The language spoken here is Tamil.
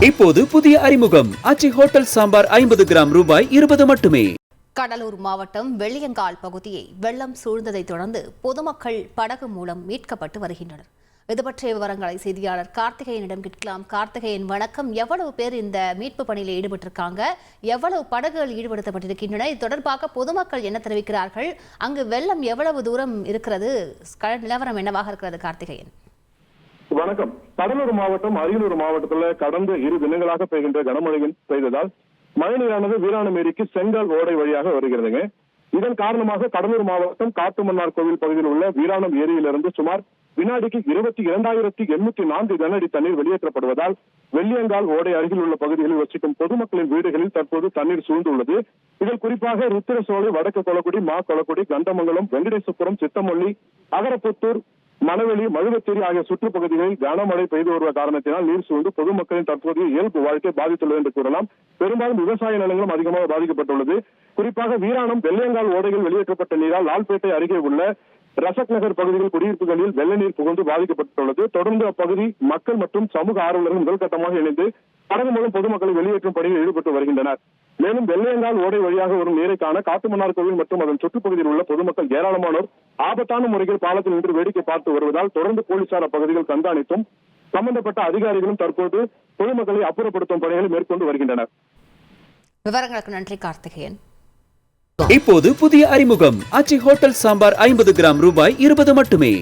இப்போது புதிய அறிமுகம் ஆச்சி ஹோட்டல் சாம்பார் 50 கிராம் ரூபாய் 20 மட்டுமே. கடலூர் மாவட்டம் வெள்ளியங்கால் பகுதியை வெள்ளம் சூழ்ந்ததை தொடர்ந்து பொதுமக்கள் படகு மூலம் மீட்கப்பட்டு வருகின்றனர். இது பற்றிய விவரங்களை செய்தியாளர் கார்த்திகேயனிடம் கேட்கலாம். கார்த்திகேயன், வணக்கம். எவ்வளவு பேர் இந்த மீட்பு பணியில் ஈடுபட்டிருக்காங்க? எவ்வளவு படகுகள் ஈடுபடுத்தப்பட்டிருக்கின்றன? இது தொடர்பாக பொதுமக்கள் என்ன தெரிவிக்கிறார்கள்? அங்கு வெள்ளம் எவ்வளவு தூரம் இருக்கிறது? நிலவரம் என்னவாக இருக்கிறது கார்த்திகேயன்? வணக்கம். கடலூர் மாவட்டம், அரியலூர் மாவட்டத்தில் கடந்த 2 தினங்களாக பெய்கின்ற கனமழை பெய்ததால் மழைநீரானது வீராணம் ஏரிக்கு செங்கல் ஓடை வழியாக வருகிறதுங்க. இதன் காரணமாக கடலூர் மாவட்டம் காட்டுமன்னார் கோவில் பகுதியில் உள்ள வீராணம் ஏரியிலிருந்து சுமார் வினாடிக்கு 22,804 கனஅடி தண்ணீர் வெளியேற்றப்படுவதால் வெள்ளியங்கால் ஓடை அருகில் உள்ள பகுதிகளில் வசிக்கும் பொதுமக்களின் வீடுகளில் தற்போது தண்ணீர் சூழ்ந்துள்ளது. இதில் குறிப்பாக ருத்திரசோலை, வடக்கு கொளக்குடி, மா கொளக்குடி, கண்டமங்கலம், வெங்கடேசபுரம், சித்தமல்லி, அகரப்புத்தூர், மணவெளி, மழுவத்தேரி ஆகிய சுற்றுப்பகுதிகளில் கனமழை பெய்து வருவ காரணத்தினால் நீர் சூழ்ந்து பொதுமக்களின் தற்போதைய இயல்பு வாழ்க்கை பாதித்துள்ளது என்று கூறலாம். பெரும்பாலும் விவசாய நிலங்களும் அதிகமாக பாதிக்கப்பட்டுள்ளது. குறிப்பாக வீராணம், வெள்ளியங்கால் ஓடையில் வெளியேற்றப்பட்ட நீரால் லால்பேட்டை அருகே உள்ள ரசக் நகர் பகுதிகள் குடியிருப்புகளில் வெள்ள நீர் புகுந்து பாதிக்கப்பட்டுள்ளது. தொடர்ந்து அப்பகுதி மக்கள் மற்றும் சமூக ஆர்வலர்கள் முதல் கட்டமாக இணைந்து படகு மூலம் பொதுமக்களை வெளியேற்றும் பணியில் ஈடுபட்டு வருகின்றனர். மேலும் வெள்ளியங்கால் ஓடை வழியாக வரும் நீரை காண காட்டுமன்னார் கோவில் மற்றும் அதன் சுற்றுப்பகுதியில் உள்ள பொதுமக்கள் ஏராளமானோர் ஆபத்தான முறையில் பாலத்தில் நின்று வேடிக்கை பார்த்து வருவதால் தொடர்ந்து போலீசார் அப்பகுதிகள் கண்காணித்தும் சம்பந்தப்பட்ட அதிகாரிகளும் தற்போது பொதுமக்களை அப்புறப்படுத்தும் பணிகளை மேற்கொண்டு வருகின்றனர். விவரங்களுக்கு நன்றி கார்த்திகேயன். இப்போது புதிய அறிமுகம் ஆச்சி ஹோட்டல் சாம்பார் 50 கிராம் ரூபாய் 20 மட்டுமே.